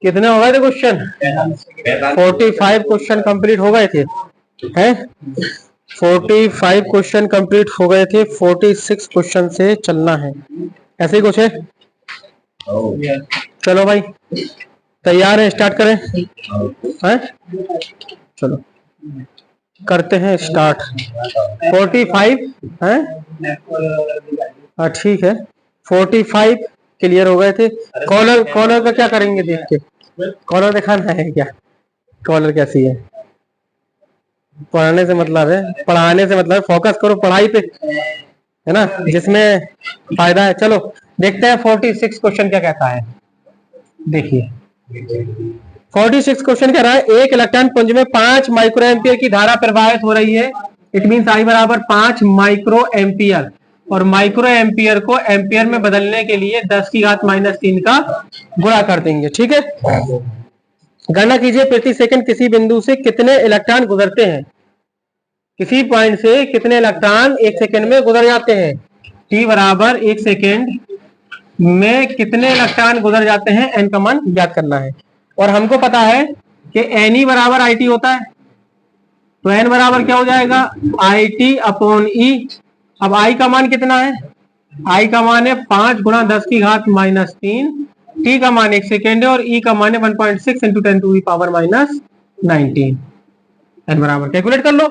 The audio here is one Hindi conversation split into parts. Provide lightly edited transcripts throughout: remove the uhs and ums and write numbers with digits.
कितने हो गए थे क्वेश्चन? 45 क्वेश्चन कंप्लीट हो गए थे, हैं? 45 क्वेश्चन कंप्लीट हो गए थे, 46 क्वेश्चन से चलना है, ऐसे ही कुछ है। चलो भाई तैयार है, स्टार्ट करें? हैं? चलो करते हैं स्टार्ट। 45 है, हाँ ठीक है। 45 क्लियर हो गए थे। कॉलर कॉलर का क्या करेंगे देख के? कॉलर दिखाना है क्या? कॉलर कैसी है? पढ़ने से मतलब है, पढ़ाने से मतलब है, फोकस करो पढ़ाई पे, है ना, जिसमें फायदा है। चलो देखते हैं 46 क्वेश्चन क्या कहता है। देखिए 46 क्वेश्चन कह रहा है एक इलेक्ट्रॉन पुंज में 5 माइक्रो एम्पियर की धारा प्रवाहित हो रही है। इट मीन आई बराबर 5 माइक्रो एम्पियर, और माइक्रो एम्पियर को एम्पियर में बदलने के लिए 10 की घात -3 का गुणा कर देंगे। ठीक है, गणना कीजिए प्रति सेकंड किसी बिंदु से कितने इलेक्ट्रॉन गुजरते हैं। किसी पॉइंट से कितने इलेक्ट्रॉन एक सेकंड में गुजर जाते हैं। टी बराबर एक सेकंड में कितने इलेक्ट्रॉन गुजर जाते हैं, एन का मान ज्ञात करना है। और हमको पता है कि एन ई बराबर आई टी होता है, तो एन बराबर क्या हो जाएगा, आई टी अपॉन ई। अब आई का मान कितना है, आई का मान है 5 गुणा 10 की घात -3, टी का मान 1 सेकेंड है, और ई का मान है 1.6 into 10 to the power -19। N बराबर कैलकुलेट कर लो,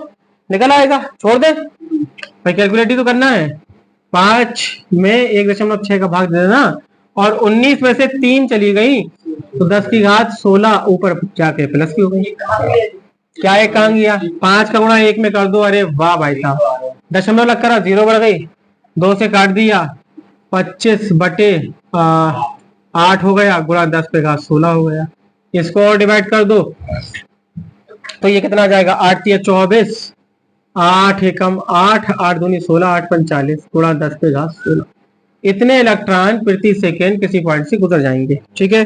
निकल आएगा। छोड़ दे भाई, कैलकुलेट ही तो करना है। 5 में 1.6 का भाग दे देना, और 19 में से 3 चली गई तो 10 की घात 16 ऊपर जाके प्लस की हो गई। क्या एक काम किया, 5 का गुणा 1 में कर दो। अरे वाह भाई साहब, दशमलव लग कर 0 बढ़ गई, 2 से काट दिया, 25/8 हो गया, गुणा 10 पे घात 16 हो गया। इसको और डिवाइड कर दो तो ये कितना आ जाएगा, 8 या 24, 8 एकम 8, 8 दूनी 16, 8 पंच 40, गुणा 10 पे घात 16। इतने इलेक्ट्रॉन प्रति सेकेंड किसी पॉइंट से गुजर जाएंगे। ठीक है,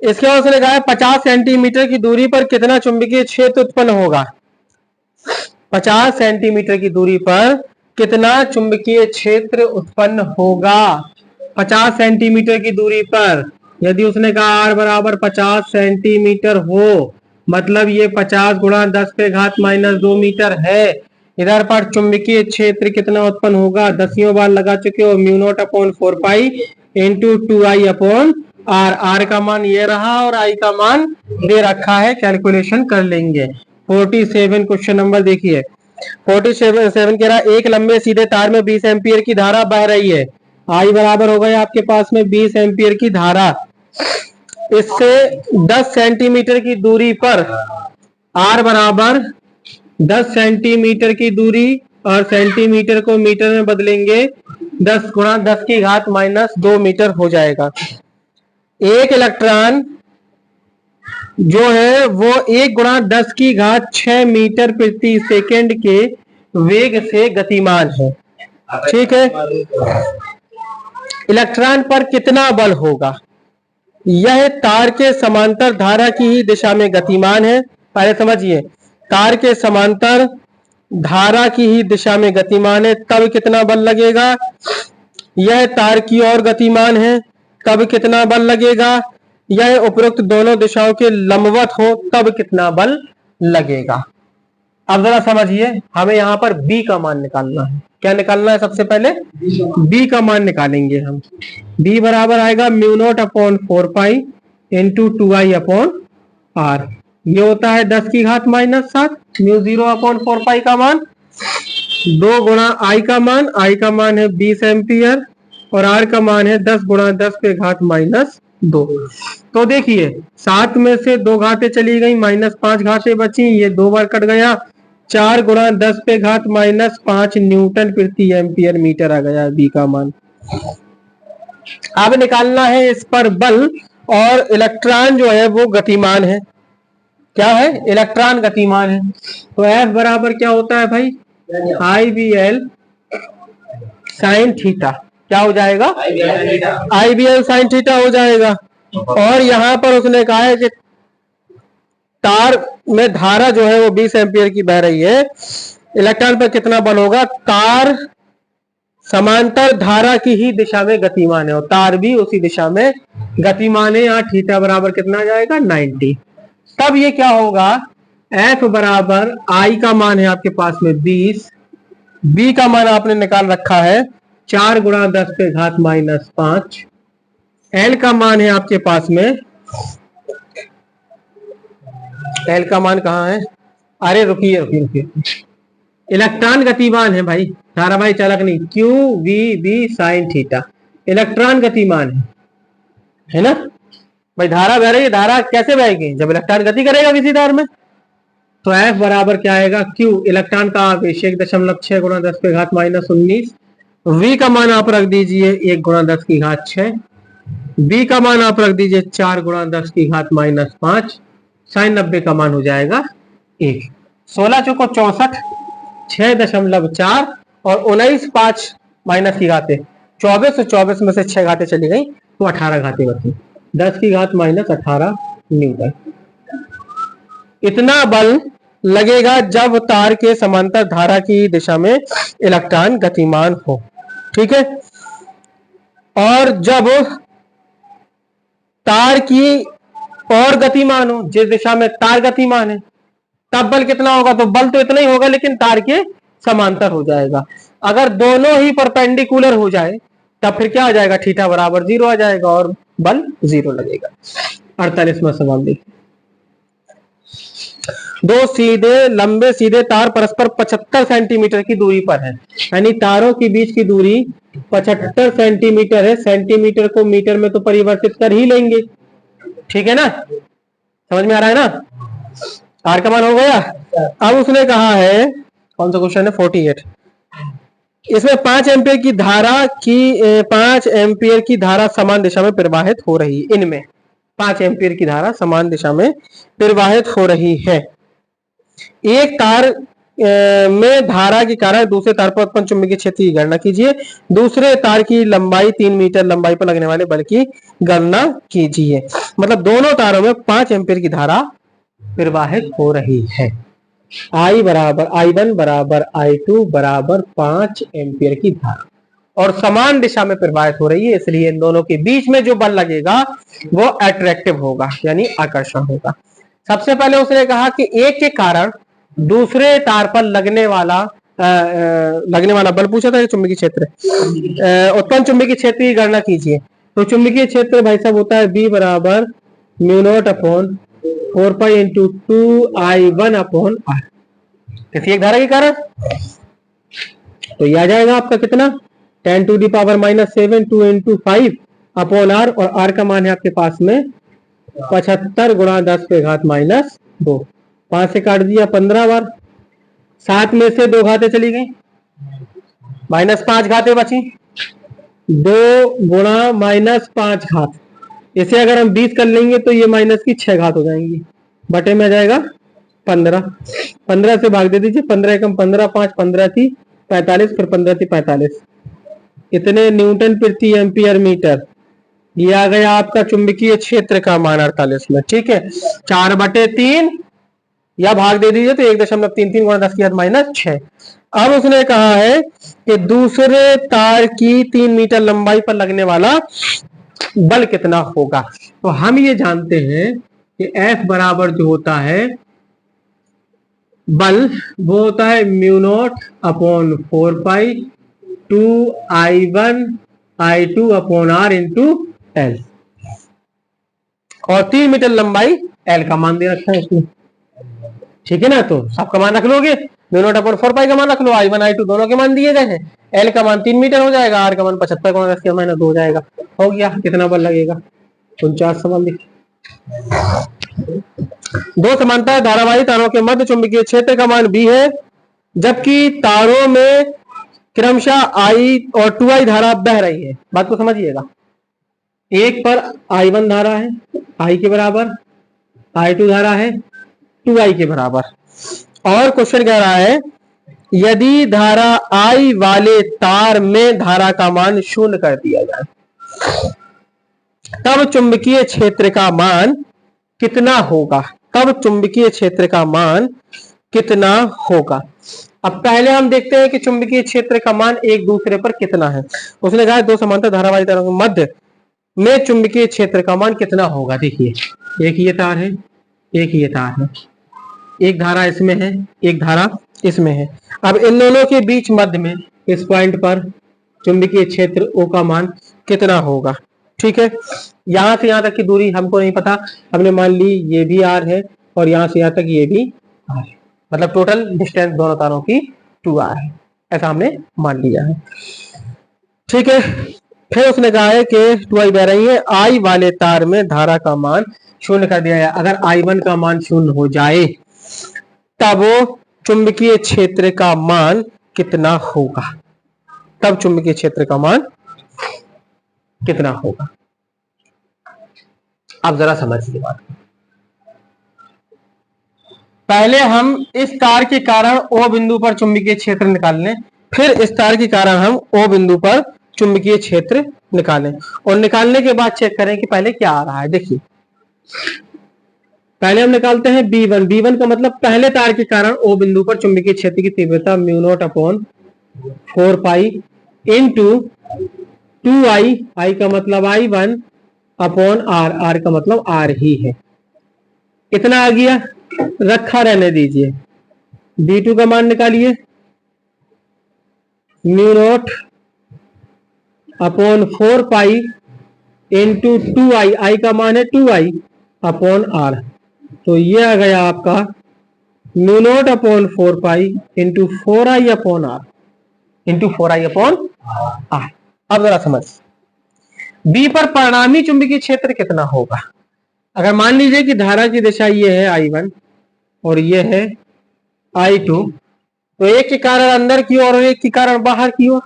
इसके बाद उसने कहा है 50 सेंटीमीटर की दूरी पर कितना चुंबकीय क्षेत्र उत्पन्न होगा। 50 सेंटीमीटर की दूरी पर कितना चुंबकीय क्षेत्र उत्पन्न होगा। 50 सेंटीमीटर की दूरी पर यदि उसने कहा आर बराबर 50 सेंटीमीटर हो, मतलब ये 50 गुणा 10 पे घात -2 मीटर है। इधर पर चुंबकीय क्षेत्र कितना उत्पन्न होगा, 10 बार लगा चुके हो, μ0 upon 4 pi into 2i upon R. R का मान ये रहा और आई का मान दे रखा है, कैलकुलेशन कर लेंगे। 47 क्वेश्चन नंबर देखिए, 47 कह रहा है एक लंबे सीधे तार में 20 एम्पियर की धारा बह रही है। आई बराबर हो गया आपके पास में 20 एम्पियर की धारा। इससे 10 सेंटीमीटर की दूरी पर आर बराबर 10 सेंटीमीटर की दूरी, और सेंटीमीटर को मीटर में बदलेंगे, 10 गुणा 10 की घात -2 मीटर हो जाएगा। एक इलेक्ट्रॉन जो है वो 1 गुणा 10 की घात 6 मीटर प्रति सेकंड के वेग से गतिमान है। ठीक है, इलेक्ट्रॉन पर कितना बल होगा। यह तार के समांतर धारा की ही दिशा में गतिमान है। पहले समझिए, तार के समांतर धारा की ही दिशा में गतिमान है, तब कितना बल लगेगा। यह तार की ओर गतिमान है, तब कितना बल लगेगा। यह उपरोक्त दोनों दिशाओं के लंबवत हो, तब कितना बल लगेगा। अब जरा समझिए, हमें यहाँ पर बी का मान निकालना है। क्या निकालना है, सबसे पहले बी का मान निकालेंगे हम। बी बराबर आएगा μ0 upon 4 pi into 2i upon R. ये होता है 10 की घात -7, μ0 अपॉन 4 पाई का मान 2 गुणा आई का मान, आई का मान है 20 एम्पियर, और आर का मान है 10 गुणा 10 पे घात -2। तो देखिए 7 में से 2 घातें चली गई, -5 घातें बची, ये 2 बार कट गया, 4 गुणा 10 पे घात -5 न्यूटन प्रति एम्पियर मीटर आ गया बी का मान। अब निकालना है इस पर बल, और इलेक्ट्रॉन जो है वो गतिमान है। क्या है, इलेक्ट्रॉन गतिमान है। तो एफ बराबर क्या होता है भाई, IBL साइन थीटा। क्या हो जाएगा, IBL साइन थीटा हो जाएगा। और यहाँ पर उसने कहा है कि तार में धारा जो है वो 20 एम्पियर की बह रही है, इलेक्ट्रॉन पर कितना बल होगा? तार समांतर धारा की ही दिशा में गतिमान है और तार भी उसी दिशा में गतिमान है। यहाँ थीटा बराबर कितना आ जाएगा? 90। तब ये क्या होगा? F बराबर I का मान है आपके पास में 20, B का मान आपने निकाल रखा है 4 गुणा 10 पे घात -5, L का मान है आपके पास में, L का मान कहाँ है? अरे रुकिए, इलेक्ट्रॉन गतिमान है भाई, धारावाही चालक नहीं। Q V B sin theta, electron गतिमान है ना भाई। धारा बह रही है, धारा कैसे बहेगी? जब इलेक्ट्रॉन गति करेगा किसी तार में। तो F बराबर क्या आएगा? Q इलेक्ट्रॉन का आवेश 1.6 गुणा 10 पे घात -19, V का मान आप रख दीजिए 1 गुणा 10 की घात 6, B का मान आप रख दीजिए 4 गुणा 10 की घात -5, sin 90 का मान हो जाएगा 1। 16 चौको 64, 6.4 और 19 5 माइनस की घातें 24, 24 में से 6 घातें चली गई तो 18 घातें बची, 10 की घात -18 न्यूटन। इतना बल लगेगा जब तार के समांतर धारा की दिशा में इलेक्ट्रॉन गतिमान हो, ठीक है। और जब तार की और गतिमान हो, जिस दिशा में तार गतिमान है, तब बल कितना होगा? तो बल तो इतना ही होगा लेकिन तार के समांतर हो जाएगा। अगर दोनों ही परपेंडिकुलर हो जाए तब फिर क्या आ जाएगा? थीटा बराबर 0 आ जाएगा और बल 0 लगेगा। 48वां सवाल देखिए। दो सीधे लंबे सीधे तार परस्पर 75 सेंटीमीटर की दूरी पर है, यानी तारों के बीच की दूरी 75 सेंटीमीटर है। सेंटीमीटर को मीटर में तो परिवर्तित कर ही लेंगे, ठीक है ना? समझ में आ रहा है ना? आर का मान हो गया। अब उसने कहा है, कौन सा क्वेश्चन है? 48। इसमें 5 एम्पियर की धारा की 5 एम्पियर की धारा समान दिशा में प्रवाहित हो रही है। इनमें 5 एम्पियर की धारा समान दिशा में प्रवाहित हो रही है। एक तार में धारा के कारण दूसरे तार पर उत्पन्न चुंबकीय क्षेत्र की गणना कीजिए। दूसरे तार की लंबाई 3 मीटर लंबाई पर लगने वाले बल की गणना कीजिए। मतलब दोनों तारों में 5 एम्पियर की धारा प्रवाहित हो रही है। I बराबर I1 बराबर I2 बराबर 5 एम्पियर की धारा और समान दिशा में प्रवाहित हो रही है, इसलिए इन दोनों के बीच में जो बल लगेगा वो अट्रैक्टिव होगा, यानी आकर्षण होगा। सबसे पहले उसने कहा कि एक के कारण दूसरे तार पर लगने वाला बल पूछा था, चुंबकीय क्षेत्र, उत्पन्न चुंबकीय क्षेत्र की गणना कीजिए। तो चुंबकीय क्षेत्र भाई साहब होता है B बराबर म्यू0 upon 4 pi into 2I1 upon R, किसी एक धारा के कारण। तो यह आ जाएगा आपका कितना? 10 to the power -7 2 into 5 upon R, और R का मान है आपके पास में 75 गुणा 10 पे घात -2। 5 से काट दिया 15 बार, 7 में से 2 घातें चली गई, -5 घातें बची, 2 गुणा -5 घात। इसे अगर हम 20 कर लेंगे तो ये माइनस की 6 घात हो जाएंगी, बटे में आ जाएगा 15। 15 से भाग दे दीजिए, 15 एकम 15, 5 15 थी 45, फिर 15 थी 45, इतने न्यूटन प्रति एम्पियर मीटर। ये आ गया आपका चुंबकीय क्षेत्र का मान 48 में, ठीक है। 4/3 या भाग दे दीजिए तो 1.33 गुणा 10 की घात -6। अब उसने कहा है कि दूसरे तार की 3 मीटर लंबाई पर लगने वाला बल कितना होगा। तो हम ये जानते हैं कि F बराबर जो होता है बल, वो होता है म्यू0 upon 4 pi 2I1 I2 upon R into L, और 3 मीटर लंबाई L का मान दे रखा है इसमें, ठीक है ना। तो सबका मान रख लोगे, म्यू0 अपॉन 4 पाई का मान रख लो, I1 I2 दोनों के मान दिए गए हैं, L का मान 3 मीटर हो जाएगा, R का मान 75 गुणा 10 के -2 हो जाएगा। हो गया, कितना बल लगेगा? 49 सवाल देखिए। दो समांतर धारावाही तारों के मध्य चुंबकीय क्षेत्र का मान B है, जबकि तारों में क्रमशः I और 2I धारा बह रही है। बात को समझिएगा, एक पर I1 धारा है I के बराबर, I2 धारा है 2I के बराबर, और क्वेश्चन कह रहा है यदि धारा I वाले तार में धारा का मान 0 कर दिया जाए तब चुंबकीय क्षेत्र का मान कितना होगा? तब चुंबकीय क्षेत्र का मान कितना होगा। अब पहले हम देखते हैं कि चुंबकीय क्षेत्र का मान एक दूसरे पर कितना है। उसने कहा दो समांतर धारावाही तारों के मध्य में चुंबकीय क्षेत्र का मान कितना होगा। देखिए एक ये तार है, एक ये तार है, एक धारा इसमें है, एक धारा इसमें है। अब इन दोनों के बीच मध्य में इस पॉइंट पर चुंबकीय क्षेत्र O का मान कितना होगा। ठीक है, यहां से यहां तक की दूरी हमको नहीं पता, हमने मान ली ये भी R है और यहां से यहां तक ये भी R है, मतलब टोटल डिस्टेंस दोनों तारों की 2R है, ऐसा हमने मान लिया है। ठीक है, फिर उसने कहा है कि 2I बह रही है, I वाले तार में धारा का मान शून्य कर दिया जाए। अगर I1 का मान शून्य हो जाए तब चुंबकीय क्षेत्र का मान कितना होगा, तब चुंबकीय क्षेत्र का मान कितना होगा। आप जरा समझिए बात। पहले हम इस तार के कारण O बिंदु पर चुंबकीय क्षेत्र निकाल लें, फिर इस तार के कारण हम O बिंदु पर चुंबकीय क्षेत्र निकालें और निकालने के बाद चेक करें कि पहले क्या आ रहा है। देखिए पहले हम निकालते हैं B1। B1 का मतलब पहले तार के कारण O बिंदु पर चुंबकीय क्षेत्र की तीव्रता μ0/4 पाई इंटू 2I, I का मतलब I1 अपॉन R, R का मतलब R ही है। इतना आ गया, रखा रहने दीजिए। B2 का मान निकालिए, μ0/4 पाई इंटू 2I, I का मान है 2I अपॉन R, तो ये आ गया आपका μ0/4 pi into 4I upon R into 4I upon R। अब जरा समझ, B पर परिणामी चुंबकीय क्षेत्र कितना होगा। अगर मान लीजिए कि धारा की दिशा ये है I1 और ये है I2, तो एक के कारण अंदर की ओर और एक के कारण बाहर की ओर।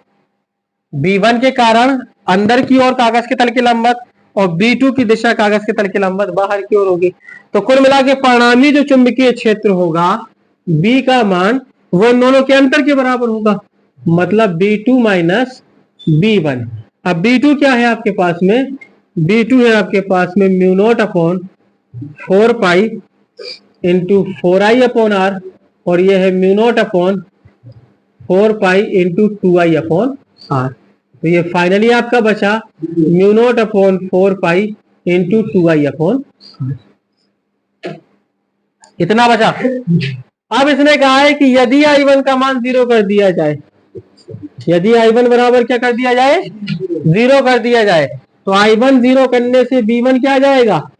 B1 के कारण अंदर की ओर कागज के तल के लंबवत और B2 की दिशा कागज के तल के लंबवत बाहर की ओर होगी। तो कुल मिला के परिणामी जो चुंबकीय क्षेत्र होगा B का मान वो इन दोनों के अंतर के बराबर होगा, मतलब B2 माइनस B1। अब B2 क्या है आपके पास में, B2 है आपके पास में μ0/4 pi into 4I upon R और ये है μ0/4 pi into 2I upon R। तो ये फाइनली आपका बचा μ0/4 pi into 2I upon R, इतना बचा। अब इसने कहा है कि यदि I1 का मान 0 कर दिया जाए, यदि I1 बराबर क्या कर दिया जाए, 0 कर दिया जाए, तो I1 0 करने से B1 क्या आ जाएगा,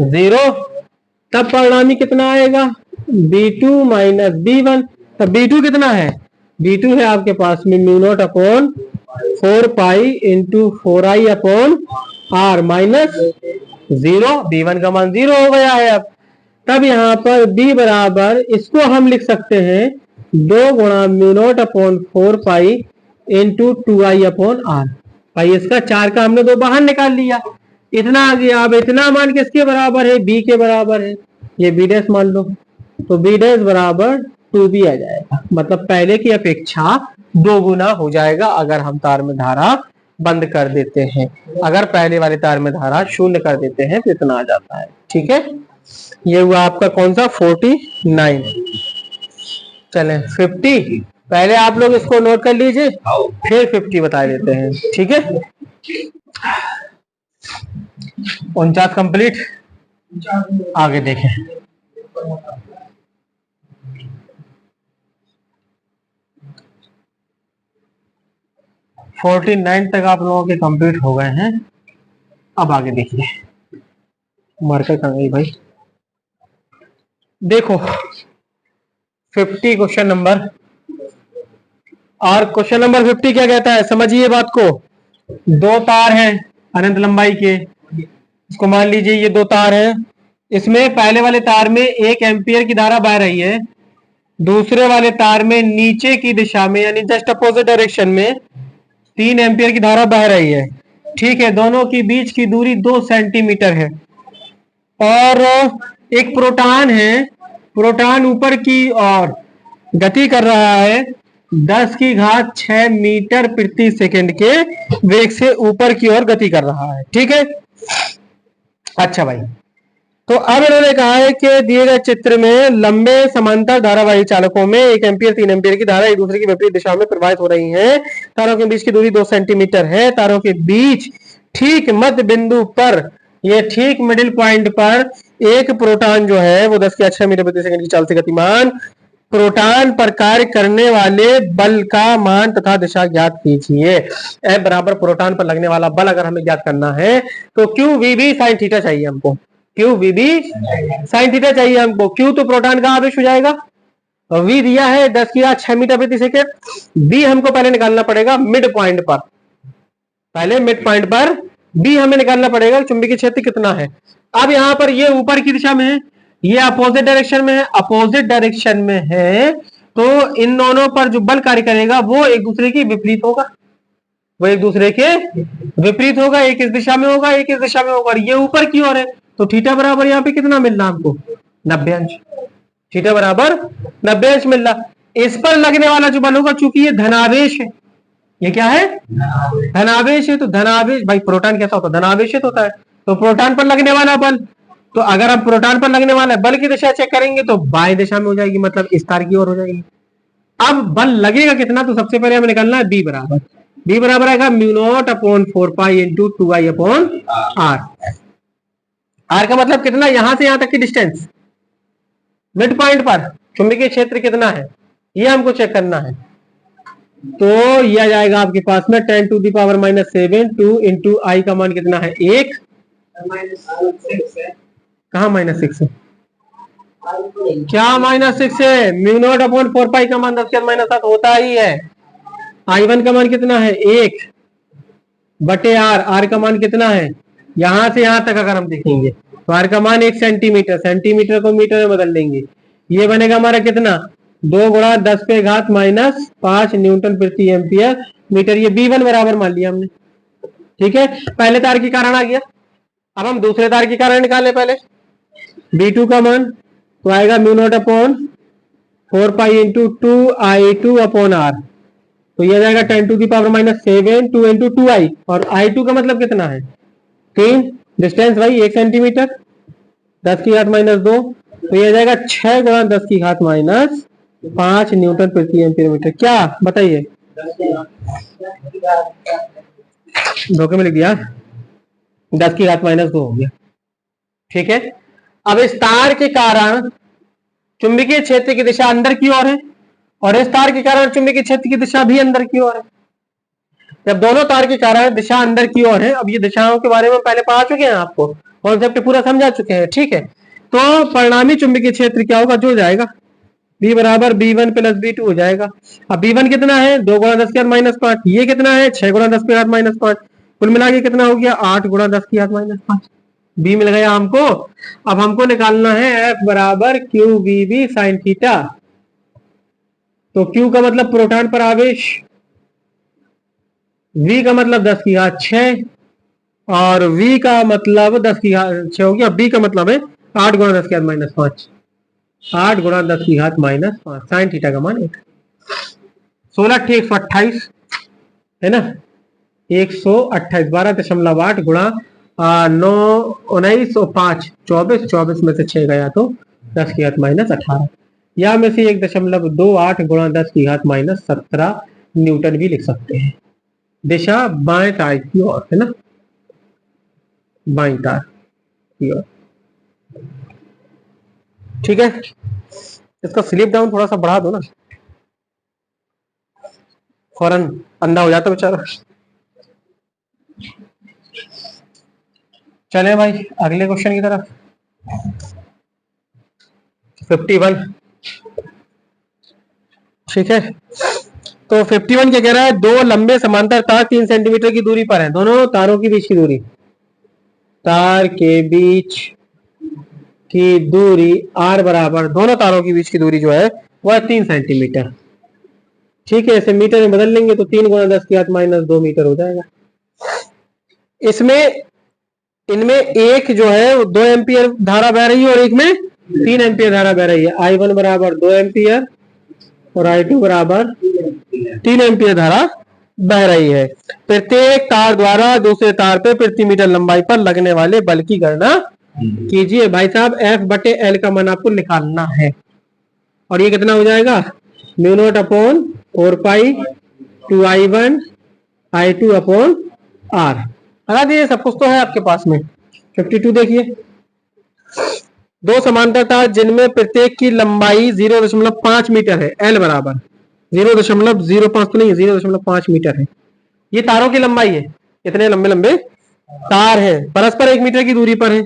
0। तब परिणामी कितना आएगा, B2 माइनस B1। तब B2 कितना है, B2 है आपके पास में μ0/4 pi into 4I upon R minus 0। B1 का मान 0 हो गया है। अब तब यहाँ पर B बराबर, इसको हम लिख सकते हैं 2 गुणा μ0/4 pi into 2I upon R। भाई इसका 4 का हमने 2 बाहर निकाल लिया, इतना आ गया। अब इतना मान किसके बराबर है, B के बराबर है, ये B डैश मान लो, तो B डैश बराबर 2B आ जाएगा, मतलब पहले की अपेक्षा 2 गुना हो जाएगा अगर हम तार में धारा बंद कर देते हैं। अगर पहले वाले तार में धारा 0 कर देते हैं तो इतना आ जाता है। ठीक है, ये हुआ आपका कौन सा 49। चलें 50, पहले आप लोग इसको नोट कर लीजिए, फिर 50 बता देते हैं। ठीक है, 49 कंप्लीट। आगे देखें, फोर्टी 49 तक आप लोगों के कंप्लीट हो गए हैं। अब आगे देखिए, मार्कर कहाँ गई भाई, देखो 50 क्वेश्चन नंबर, और क्वेश्चन नंबर 50 क्या कहता है, समझिए बात को। 2 तार हैं अनंत लंबाई के, इसको मान लीजिए ये 2 तार हैं, इसमें पहले वाले तार में 1 एम्पियर की धारा बह रही है, दूसरे वाले तार में नीचे की दिशा में यानी जस्ट अपोजिट डायरेक्शन में 3 एम्पियर की धारा बह रही है। ठीक है, दोनों के बीच की दूरी 2 सेंटीमीटर है और एक प्रोटॉन है, प्रोटॉन ऊपर की ओर गति कर रहा है 10⁶ मीटर प्रति सेकंड के वेग से ऊपर की ओर गति कर रहा है। ठीक है, अच्छा भाई, तो अब इन्होंने कहा है कि दिए गए चित्र में लंबे समांतर धारावाही चालकों में 1 एम्पीयर 3 एम्पीयर की धारा एक दूसरे की विपरीत दिशा में प्रवाहित हो रही है। तारों के बीच की दूरी 2 सेंटीमीटर है। तारों के बीच ठीक मध्य बिंदु पर, ये ठीक मिडिल पॉइंट पर एक प्रोटॉन जो है वो 10⁻6 मीटर प्रति सेकंड की चाल से गतिमान प्रोटॉन पर कार्य करने वाले बल का मान तथा दिशा ज्ञात कीजिए। F बराबर प्रोटॉन पर लगने वाला बल अगर हमें ज्ञात करना है तो q v b sine theta चाहिए हमको। Q v b sine theta चाहिए हमको। क्यू तो प्रोटॉन का आवेश हो जाएगा, वी दिया है 10⁻6 मीटर प्रति सेकेंड। बी हमको पहले निकालना पड़ेगा मिड पॉइंट पर, पहले मिड पॉइंट पर बी हमें निकालना पड़ेगा चुंबकीय क्षेत्र कितना है। अब यहां पर ये ऊपर की दिशा में है, ये अपोजिट डायरेक्शन में है, अपोजिट डायरेक्शन में है, तो इन दोनों पर जो बल कार्य करेगा वो एक दूसरे के विपरीत होगा, वो एक दूसरे के विपरीत होगा। एक इस दिशा में होगा, एक इस दिशा में होगा, ये ऊपर की ओर है, तो थीटा बराबर यहाँ पे कितना मिल रहा हमको 90 अंश। थीटा बराबर 90 अंश मिल रहा। इस पर लगने वाला जो बल होगा, चूंकि ये धनावेश है, ये क्या है धनावेश है, तो धनावेश भाई प्रोटॉन कैसा होता है धनावेशित होता है, तो प्रोटॉन पर लगने वाला बल, तो अगर हम प्रोटॉन पर लगने वाला बल की दिशा चेक करेंगे तो बाएं दिशा में हो जाएगी, मतलब इस तार की ओर हो जाएगी। अब बल लगेगा कितना, तो सबसे पहले हमें निकालना है बी बराबर आएगा μ0/4 इंटू 2I/r। आर का मतलब कितना, यहां से यहां तक की डिस्टेंस मिड पॉइंट पर चुंबकीय क्षेत्र कितना है ये हमको चेक करना है। तो यह जाएगा आपके पास में 10⁻⁷ 2 इंटू आई का मान कितना है 1, कहा -6 है, क्या -6 है, μ0/4 का मान 10⁻⁷ होता ही है। I1 का मान कितना है 1 बटे आर का मान कितना है, यहां से यहां तक अगर हम देखेंगे तो आर का मान 1 सेंटीमीटर, सेंटीमीटर को मीटर में बदल देंगे, ये बनेगा हमारा कितना 2 × 10⁻⁻5 न्यूटन प्रति एम्पियर मीटर। ये B1 बराबर मान लिया हमने, ठीक है। पहले तार की कारण आ गया, अब हम दूसरे तार की कारण निकाले। पहले B2 का मान तो आएगा μ0/4 इंटू 2I2/r, तो यह जाएगा 10⁻⁷ 2 इंटू 2I, और I2 का मतलब कितना है 3, डिस्टेंस भाई 1 सेंटीमीटर 10⁻⁻2, तो यह जाएगा 6 × 10⁻5 न्यूटन प्रति एम्पीयर मीटर। क्या बताइए, धोखे में लिख दिया, 10⁻⁻2 हो गया, ठीक है। अब इस तार के कारण चुंबकीय क्षेत्र की दिशा अंदर की ओर है, और इस तार के कारण चुंबकीय क्षेत्र की दिशा भी अंदर की ओर है। जब दोनों तार के कारण दिशा अंदर की ओर है, अब ये दिशाओं के बारे में पहले पढ़ा चुके हैं, आपको कॉन्सेप्ट पूरा समझा चुके हैं, ठीक है। तो परिणामी चुंबकीय क्षेत्र क्या होगा, जो जाएगा B बराबर B1 + B2 हो जाएगा। अब B1 कितना है 2 × 10⁻⁵, ये कितना है 6 × 10⁻⁵, कुल मिला के कितना हो गया 8 × 10⁻⁵। B मिल गया हमको। अब हमको निकालना है F बराबर QVB साइन थीटा। तो Q का मतलब प्रोटॉन पर आवेश, V का मतलब 10⁻6 और V का मतलब 10⁻6 हो गया, B का मतलब है 8 × 10⁻⁵, 8 × 10⁻⁵ साइन थीटा का मान 1, 16 × 128 है ना, 128 12.8 गुणा 9 19 और 5 24, 24 में से 6 गया तो 10⁻⁸, या में से 1.28 × 10⁻⁻17 न्यूटन भी लिख सकते हैं। दिशा बाएं तार की ओर है ना, बाएं तार की ओर, ठीक है। इसका स्लिप डाउन थोड़ा सा बढ़ा दो ना, फौरन अंधा हो जाता बेचारा। चले भाई अगले क्वेश्चन की तरफ। 51, ठीक है। तो 51 क्या कह रहा है, दो लंबे समांतर तार 3 सेंटीमीटर की दूरी पर हैं, दोनों तारों के बीच की दूरी, तार के बीच की दूरी R बराबर, दोनों तारों के बीच की दूरी जो है वह 3 सेंटीमीटर, ठीक है। इसे मीटर में बदल लेंगे तो 3 × 10⁻⁻2 मीटर हो जाएगा। इसमें इनमें एक जो है 2 एम्पियर धारा बह रही है और एक में 3 एम्पियर धारा बह रही है। I1 बराबर 2 एम्पियर और I2 बराबर 3 एम्पियर धारा बह रही है। प्रत्येक तार द्वारा दूसरे तार पे प्रति मीटर लंबाई पर लगने वाले बल की गणना कीजिए भाई साहब, एफ बटे एल का मान आपको निकालना है। और ये कितना हो जाएगा, mu not upon 4 pi 2i1 i2 upon r. लगा दीजिए, सब कुछ तो है आपके पास में। 52 देखिए, दो समांतर तार जिनमें प्रत्येक की लंबाई 0.5 मीटर है, एल बराबर 0.05 तो नहीं, 0.5 मीटर है। ये तारों की लंबाई है, इतने लंबे लंबे तार है, परस्पर 1 मीटर की दूरी पर है,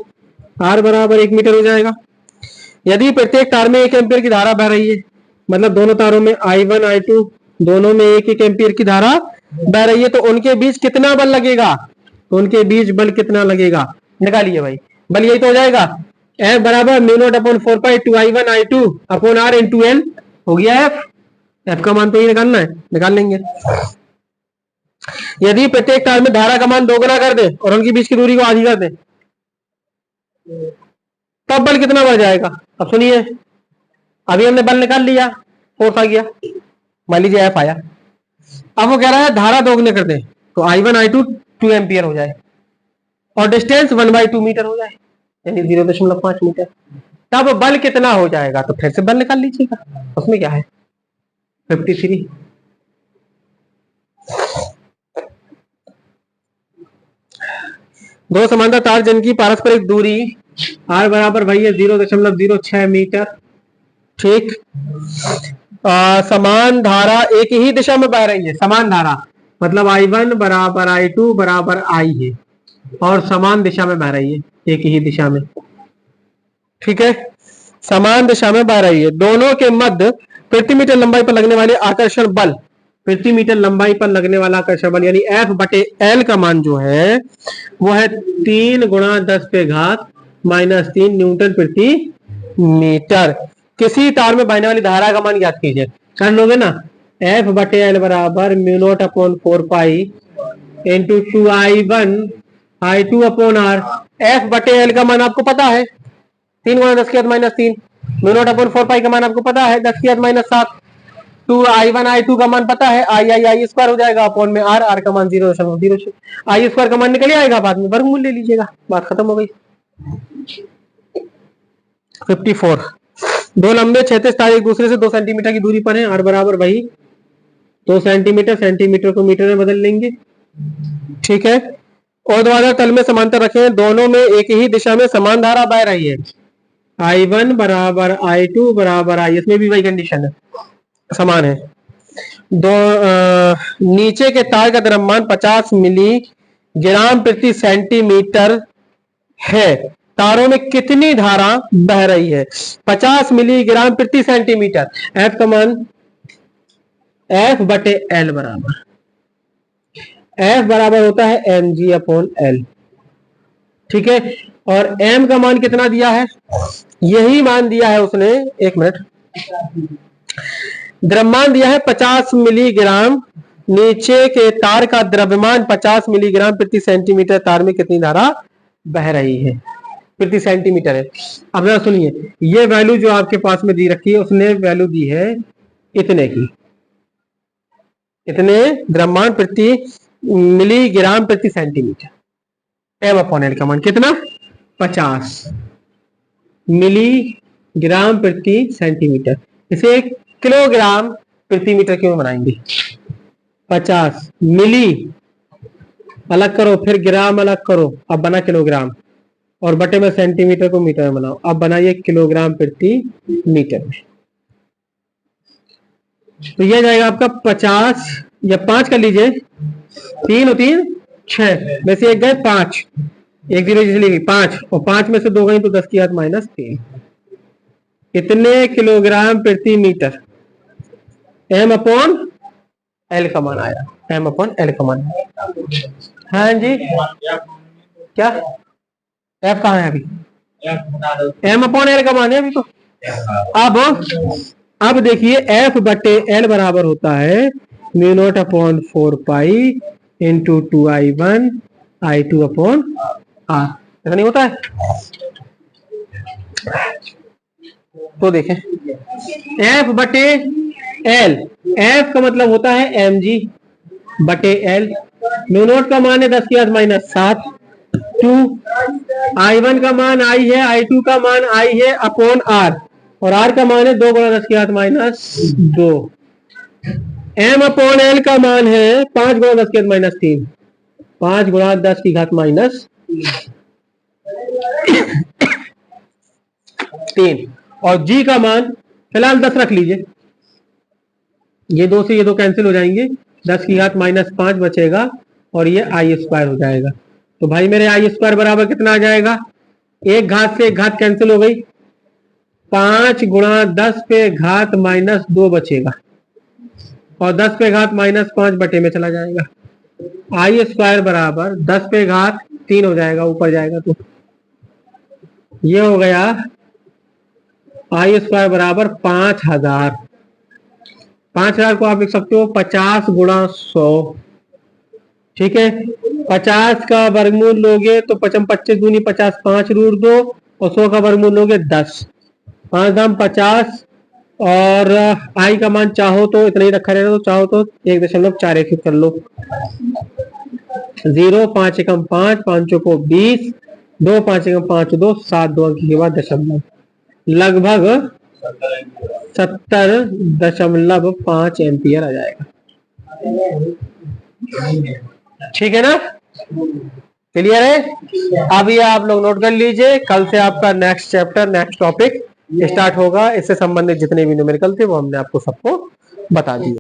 तार बराबर 1 मीटर हो जाएगा। यदि प्रत्येक तार में 1 एम्पियर की धारा बह रही है, मतलब दोनों तारों में i1 i2 दोनों में 1 एम्पियर की धारा बह रही है, तो उनके बीच कितना बल लगेगा, तो उनके बीच बल कितना लगेगा निकालिए भाई। बल यही तो हो जाएगा, एफ बराबर mu not upon 4 pi 2i1 i2 upon r into l हो गया एफ। एफ का मान तो ही निकालना है, निकाल लेंगे। यदि प्रत्येक तार में धारा का मान दोगुना कर दे और उनके बीच की दूरी को आधी कर दे, तब बल कितना बढ़ जाएगा। अब सुनिए, अभी हमने बल निकाल लिया, फोर्स आ गया, मान लीजिए एफ आया। अब वो कह रहा है धारा दोगुने कर दे, तो i1 i2 2 एम्पियर हो जाए और डिस्टेंस 1/2 मीटर हो जाए, यानी 0.5 मीटर। तब बल कितना हो जाएगा, तो फिर से बल निकाल लीजिएगा, उसमें क्या है 53। दो समांतर तार जिनकी पारस्परिक दूरी r बराबर वही है 0.06 मीटर, ठीक। समान धारा एक ही दिशा में बह रही है, समान धारा मतलब i1 बराबर i2 बराबर i है, और समान दिशा में बह रही है, एक ही दिशा में, ठीक है, समान दिशा में बह रही है। दोनों के मध्य प्रति मीटर लंबाई पर लगने वाले आकर्षण बल, प्रति मीटर लंबाई पर लगने वाला आकर्षण बल यानी एफ बटे एल का मान जो है वो है 3 गुणा 10 पे घात -3 न्यूटन प्रति मीटर। किसी तार में बहने वाली धारा का मान याद कीजिए, कर लोगे ना, एफ बटे एल बराबर mu not upon 4 pi into 2i1 i2 upon r. F बटे एल का मान आपको पता है 3 गुणा 10 की घात -3, म्यू नॉट अपॉन 4 पाई का मान आपको पता है 10 की घात -7, 2i1 i2 का मान पता है आई स्क्वायर हो जाएगा अपॉन में आर का मान 0.06, आई स्क्वायर का मान निकल आएगा, बाद में वर्गमूल ले लीजिएगा, बात खत्म हो गई। 54 दो लंबे क्षैतिज तार एक दूसरे से 2 सेंटीमीटर की दूरी पर हैं, आर बराबर वही 2 सेंटीमीटर, सेंटीमीटर को मीटर में बदल लेंगे, ठीक है। ऊर्ध्वाधर तल में समांतर रखे, दोनों में एक ही दिशा में समान धारा बह रही है, i1 बराबर i2 बराबर i, इसमें भी वही कंडीशन है, समान है। नीचे के तार का द्रव्यमान 50 मिलीग्राम प्रति सेंटीमीटर है, तारों में कितनी धारा बह रही है, 50 मिलीग्राम प्रति सेंटीमीटर। एफ का मान एफ बटे एल बराबर, एफ बराबर होता है mg अपॉन एल, ठीक है। और m का मान कितना दिया है, यही मान दिया है उसने, एक मिनट, द्रव्यमान दिया है 50 मिलीग्राम, नीचे के तार का द्रव्यमान 50 मिलीग्राम प्रति सेंटीमीटर, तार में कितनी धारा बह रही है प्रति सेंटीमीटर है। अब जरा सुनिए, ये वैल्यू जो आपके पास में दी रखी है, उसने वैल्यू दी है इतने की, इतने द्रव्यमान प्रति मिलीग्राम प्रति सेंटीमीटर, एम अपॉन एल का मान कितना 50 मिलीग्राम प्रति सेंटीमीटर, इसे किलोग्राम प्रति मीटर क्यों बनाएंगे, 50 मिली अलग करो, फिर ग्राम अलग करो, अब बना किलोग्राम, और बटे में सेंटीमीटर को मीटर में बनाओ, अब बनाइए किलोग्राम प्रति मीटर में। तो यह जाएगा आपका 50 या 5 कर लीजिए, 3 और 3 6 में से एक गए 5, एक 0 चली गई 5, और 5 में से 2 गई तो 10 की घात -3, इतने किलोग्राम प्रति मीटर एम अपॉन एल का मान आया, एम अपॉन एल का मान। हाँ जी, क्या एफ कहाँ है अभी, एम अपॉन एल का मान है अभी तो। अब देखिए एफ बटे एल बराबर होता है mu not upon 4 pi into 2i1 i2 upon r, ऐसा नहीं होता है। तो देखें एफ बटे एल, एफ का मतलब होता है mg बटे एल, म्यू नॉट का मान है 10 की घात -7, टू, I1 का मान आई है, I2 का मान आई है अपॉन आर, और आर का मान है 2 गुणा 10 की घात माइनस 2। एम अपॉन एल का मान है 5 गुणा 10 की घात माइनस 3, 5 गुणा 10 की घात माइनस 3। और जी का मान फिलहाल 10 रख लीजिए, ये 2 से ये 2 कैंसिल हो जाएंगे, 10 की घात माइनस 5 बचेगा और ये आई स्क्वायर हो जाएगा। तो भाई मेरे आई स्क्वायर बराबर कितना आ जाएगा, एक घात से एक घात कैंसिल हो गई, 5 गुणा 10 पे घात माइनस 2 बचेगा और 10 पे घात माइनस 5 बटे में चला जाएगा। आई स्क्वायर बराबर 10 पे घात 3 हो जाएगा, ऊपर जाएगा तो ये हो गया आई स्क्वायर बराबर 5000। 5000 को आप लिख सकते हो 50 गुणा 100, ठीक है। 50 का वर्गमूल लोगे तो 55 25 दूनी 50, 5 रूट 2, और 100 का वर्गमूल लोगे 10, 5 दाम 50, और आई का मान चाहो तो इतना ही रखा रहेगा, तो चाहो तो 1.41 कर लो, 0 5 एकम 5, 5 को 20, 2 5 एकम 5 2, 7 2 अंक के बाद दशमलव, लगभग 70.5 एम्पियर आ जाएगा। ठीक है ना, क्लियर है। अब ये आप लोग नोट कर लीजिए, कल से आपका next chapter, next topic start होगा। इससे संबंधित जितने भी न्यूमेरिकल थे वो हमने आपको सबको बता दिए।